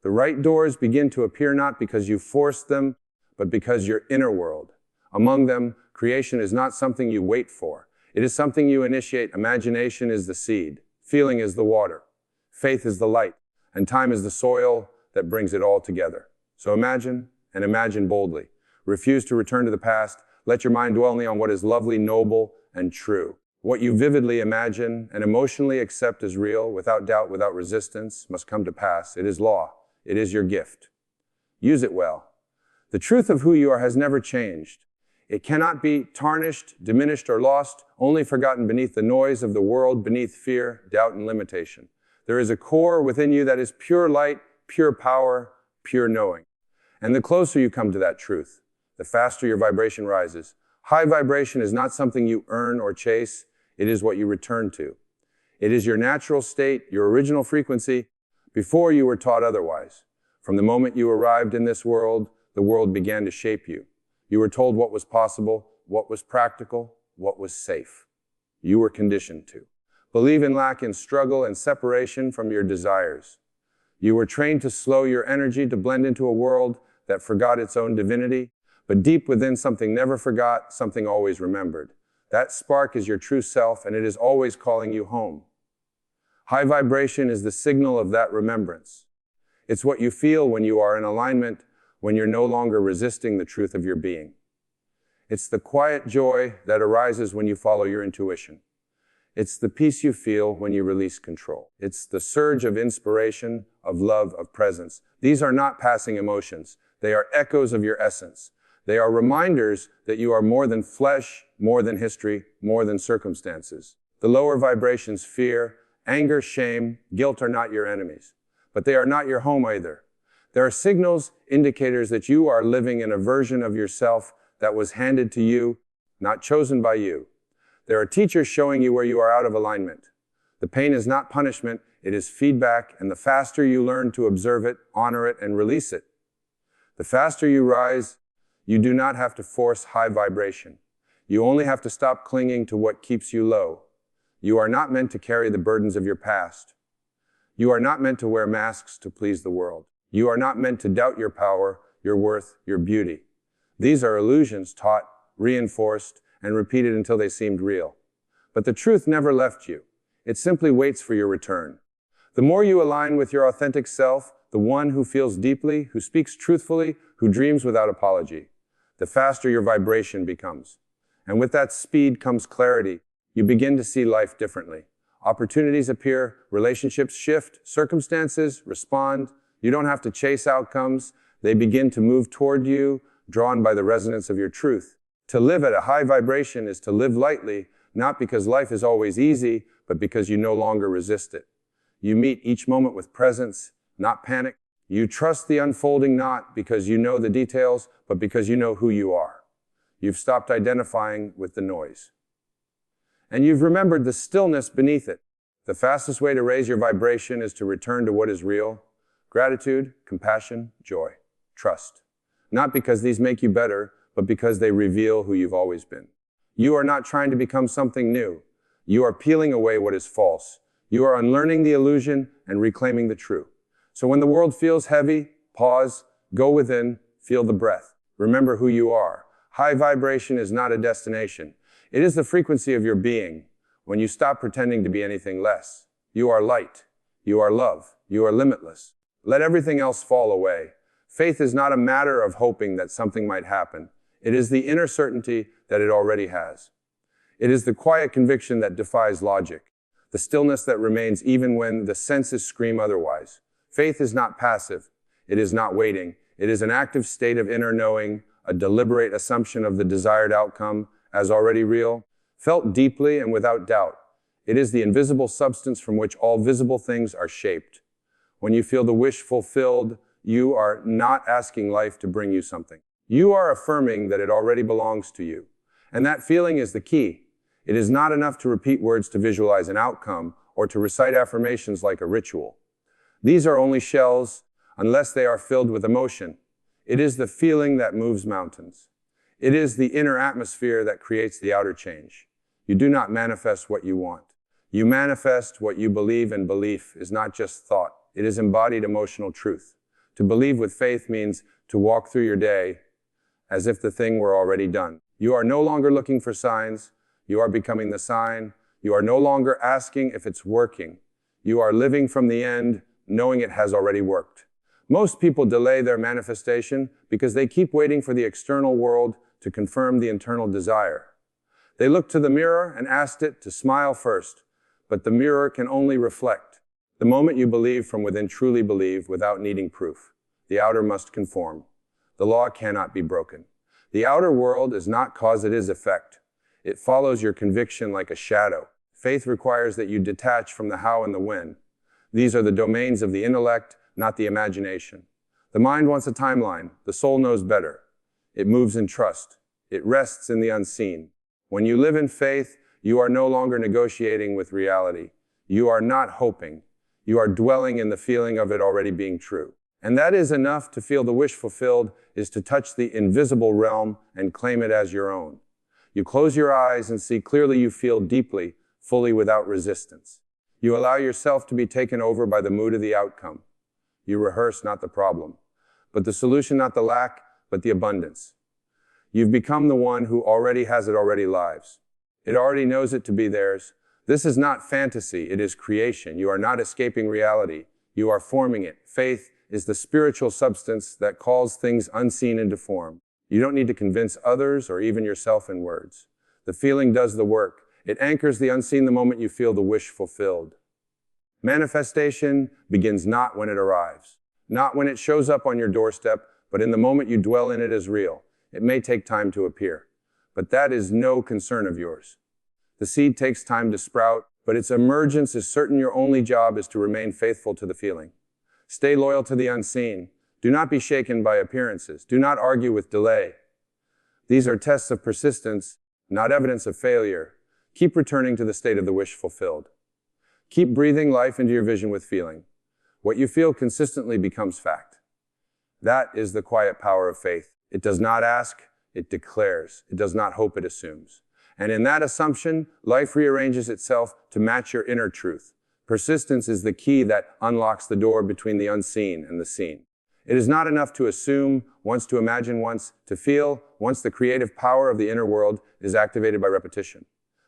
The right doors begin to appear not because you forced them, but because your inner world. Among them, creation is not something you wait for. It is something you initiate. Imagination is the seed. Feeling is the water. Faith is the light. And time is the soil that brings it all together. So imagine, and imagine boldly. Refuse to return to the past. Let your mind dwell only on what is lovely, noble, and true. What you vividly imagine and emotionally accept as real, without doubt, without resistance, must come to pass. It is law. It is your gift. Use it well. The truth of who you are has never changed. It cannot be tarnished, diminished, or lost, only forgotten beneath the noise of the world, beneath fear, doubt, and limitation. There is a core within you that is pure light, pure power, pure knowing. And the closer you come to that truth, the faster your vibration rises. High vibration is not something you earn or chase. It is what you return to. It is your natural state, your original frequency, before you were taught otherwise. From the moment you arrived in this world, the world began to shape you. You were told what was possible, what was practical, what was safe. You were conditioned to believe in lack, in struggle, and separation from your desires. You were trained to slow your energy, to blend into a world that forgot its own divinity, but deep within something never forgot, something always remembered. That spark is your true self, and it is always calling you home. High vibration is the signal of that remembrance. It's what you feel when you are in alignment, when you're no longer resisting the truth of your being. It's the quiet joy that arises when you follow your intuition. It's the peace you feel when you release control. It's the surge of inspiration, of love, of presence. These are not passing emotions. They are echoes of your essence. They are reminders that you are more than flesh, more than history, more than circumstances. The lower vibrations, fear, anger, shame, guilt are not your enemies, but they are not your home either. There are signals, indicators that you are living in a version of yourself that was handed to you, not chosen by you. There are teachers showing you where you are out of alignment. The pain is not punishment, it is feedback, and the faster you learn to observe it, honor it, and release it, the faster you rise. You do not have to force high vibration. You only have to stop clinging to what keeps you low. You are not meant to carry the burdens of your past. You are not meant to wear masks to please the world. You are not meant to doubt your power, your worth, your beauty. These are illusions taught, reinforced, and repeated until they seemed real. But the truth never left you. It simply waits for your return. The more you align with your authentic self, the one who feels deeply, who speaks truthfully, who dreams without apology, the faster your vibration becomes. And with that speed comes clarity. You begin to see life differently. Opportunities appear, relationships shift, circumstances respond. You don't have to chase outcomes. They begin to move toward you, drawn by the resonance of your truth. To live at a high vibration is to live lightly, not because life is always easy, but because you no longer resist it. You meet each moment with presence, not panic. You trust the unfolding not because you know the details, but because you know who you are. You've stopped identifying with the noise. And you've remembered the stillness beneath it. The fastest way to raise your vibration is to return to what is real. Gratitude, compassion, joy, trust. Not because these make you better, but because they reveal who you've always been. You are not trying to become something new. You are peeling away what is false. You are unlearning the illusion and reclaiming the true. So when the world feels heavy, pause, go within, feel the breath. Remember who you are. High vibration is not a destination. It is the frequency of your being. When you stop pretending to be anything less, you are light. You are love. You are limitless. Let everything else fall away. Faith is not a matter of hoping that something might happen. It is the inner certainty that it already has. It is the quiet conviction that defies logic, the stillness that remains even when the senses scream otherwise. Faith is not passive. It is not waiting. It is an active state of inner knowing, a deliberate assumption of the desired outcome as already real, felt deeply and without doubt. It is the invisible substance from which all visible things are shaped. When you feel the wish fulfilled, you are not asking life to bring you something. You are affirming that it already belongs to you. And that feeling is the key. It is not enough to repeat words to visualize an outcome or to recite affirmations like a ritual. These are only shells unless they are filled with emotion. It is the feeling that moves mountains. It is the inner atmosphere that creates the outer change. You do not manifest what you want. You manifest what you believe, and belief is not just thought. It is embodied emotional truth. To believe with faith means to walk through your day as if the thing were already done. You are no longer looking for signs. You are becoming the sign. You are no longer asking if it's working. You are living from the end, knowing it has already worked. Most people delay their manifestation because they keep waiting for the external world to confirm the internal desire. They look to the mirror and ask it to smile first, but the mirror can only reflect. The moment you believe from within, truly believe without needing proof, the outer must conform. The law cannot be broken. The outer world is not cause, it is effect. It follows your conviction like a shadow. Faith requires that you detach from the how and the when. These are the domains of the intellect, not the imagination. The mind wants a timeline. The soul knows better. It moves in trust. It rests in the unseen. When you live in faith, you are no longer negotiating with reality. You are not hoping. You are dwelling in the feeling of it already being true. And that is enough to feel the wish fulfilled, is to touch the invisible realm and claim it as your own. You close your eyes and see clearly. You feel deeply, fully, without resistance. You allow yourself to be taken over by the mood of the outcome. You rehearse not the problem, but the solution, not the lack, but the abundance. You've become the one who already has it, already lives. It already knows it to be theirs. This is not fantasy, it is creation. You are not escaping reality. You are forming it. Faith is the spiritual substance that calls things unseen into form. You don't need to convince others or even yourself in words. The feeling does the work. It anchors the unseen the moment you feel the wish fulfilled. Manifestation begins not when it arrives, not when it shows up on your doorstep, but in the moment you dwell in it as real. It may take time to appear, but that is no concern of yours. The seed takes time to sprout, but its emergence is certain. Your only job is to remain faithful to the feeling. Stay loyal to the unseen. Do not be shaken by appearances. Do not argue with delay. These are tests of persistence, not evidence of failure. Keep returning to the state of the wish fulfilled. Keep breathing life into your vision with feeling. What you feel consistently becomes fact. That is the quiet power of faith. It does not ask, it declares. It does not hope, it assumes. And in that assumption, life rearranges itself to match your inner truth. Persistence is the key that unlocks the door between the unseen and the seen. It is not enough to assume, once to imagine, once to feel, once the creative power of the inner world is activated by repetition,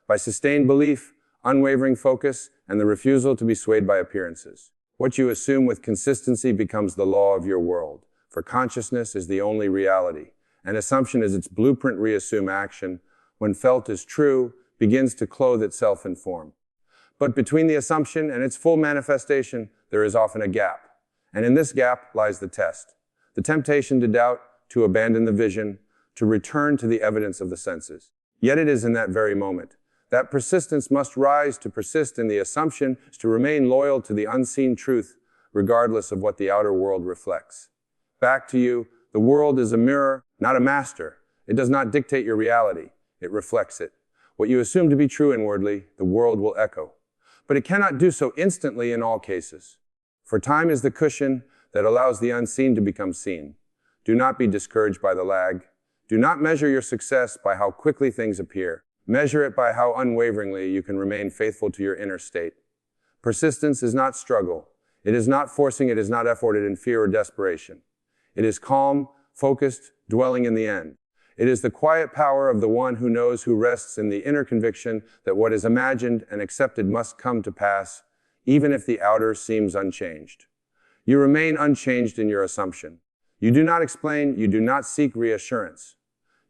by sustained belief, unwavering focus, and the refusal to be swayed by appearances. What you assume with consistency becomes the law of your world, for consciousness is the only reality, and assumption is its blueprint. Reassume action, when felt as true, begins to clothe itself in form. But between the assumption and its full manifestation, there is often a gap. And in this gap lies the test. The temptation to doubt, to abandon the vision, to return to the evidence of the senses. Yet it is in that very moment. That persistence must rise. To persist in the assumption is to remain loyal to the unseen truth, regardless of what the outer world reflects. Back to you, the world is a mirror, not a master. It does not dictate your reality. It reflects it. What you assume to be true inwardly, the world will echo. But it cannot do so instantly in all cases. For time is the cushion that allows the unseen to become seen. Do not be discouraged by the lag. Do not measure your success by how quickly things appear. Measure it by how unwaveringly you can remain faithful to your inner state. Persistence is not struggle. It is not forcing. It is not efforted in fear or desperation. It is calm, focused, dwelling in the end. It is the quiet power of the one who knows, who rests in the inner conviction that what is imagined and accepted must come to pass, even if the outer seems unchanged. You remain unchanged in your assumption. You do not explain, you do not seek reassurance.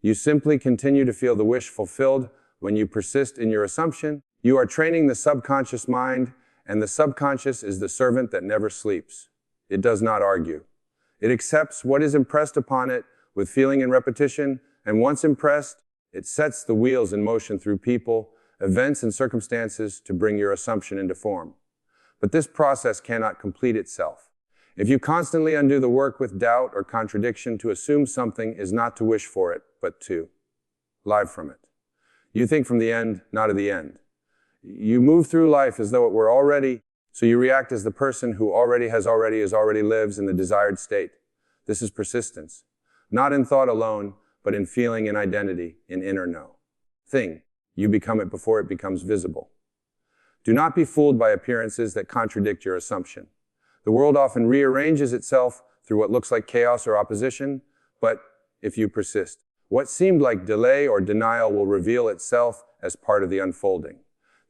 You simply continue to feel the wish fulfilled. When you persist in your assumption, you are training the subconscious mind, and the subconscious is the servant that never sleeps. It does not argue. It accepts what is impressed upon it with feeling and repetition, and once impressed, it sets the wheels in motion through people, events, and circumstances to bring your assumption into form. But this process cannot complete itself. If you constantly undo the work with doubt or contradiction, to assume something is not to wish for it, but to live from it. You think from the end, not of the end. You move through life as though it were already, so you react as the person who already lives in the desired state. This is persistence. Not in thought alone, but in feeling and identity, in inner know. Thing, you become it before it becomes visible. Do not be fooled by appearances that contradict your assumption. The world often rearranges itself through what looks like chaos or opposition, but if you persist, what seemed like delay or denial will reveal itself as part of the unfolding.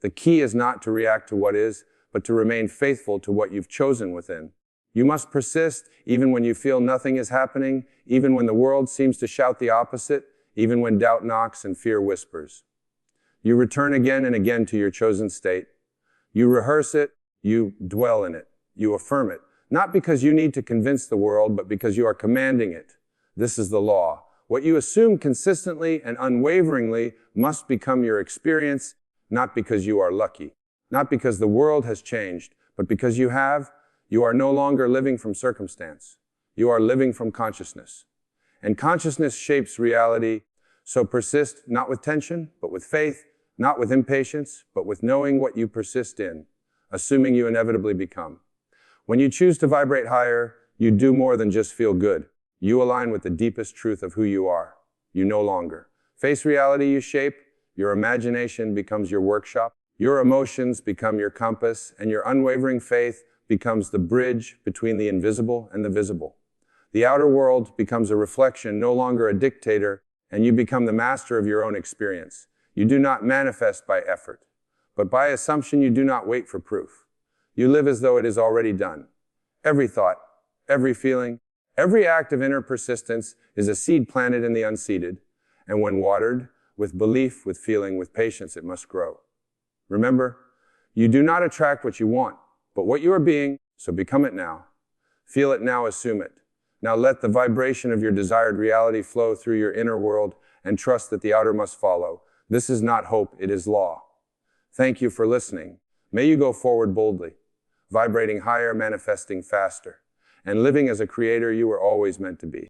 The key is not to react to what is, but to remain faithful to what you've chosen within. You must persist even when you feel nothing is happening, even when the world seems to shout the opposite, even when doubt knocks and fear whispers. You return again and again to your chosen state. You rehearse it, you dwell in it, you affirm it, not because you need to convince the world, but because you are commanding it. This is the law. What you assume consistently and unwaveringly must become your experience, not because you are lucky, not because the world has changed, but because you have. You are no longer living from circumstance. You are living from consciousness. And consciousness shapes reality, so persist not with tension, but with faith, not with impatience, but with knowing what you persist in, assuming you inevitably become. When you choose to vibrate higher, you do more than just feel good. You align with the deepest truth of who you are. You no longer face reality you shape, your imagination becomes your workshop, your emotions become your compass, and your unwavering faith becomes the bridge between the invisible and the visible. The outer world becomes a reflection, no longer a dictator, and you become the master of your own experience. You do not manifest by effort, but by assumption you do not wait for proof. You live as though it is already done. Every thought, every feeling, every act of inner persistence is a seed planted in the unseeded, and when watered, with belief, with feeling, with patience, it must grow. Remember, you do not attract what you want, but what you are being, so become it now. Feel it now, assume it. Now let the vibration of your desired reality flow through your inner world and trust that the outer must follow. This is not hope, it is law. Thank you for listening. May you go forward boldly, vibrating higher, manifesting faster, and living as a creator you were always meant to be.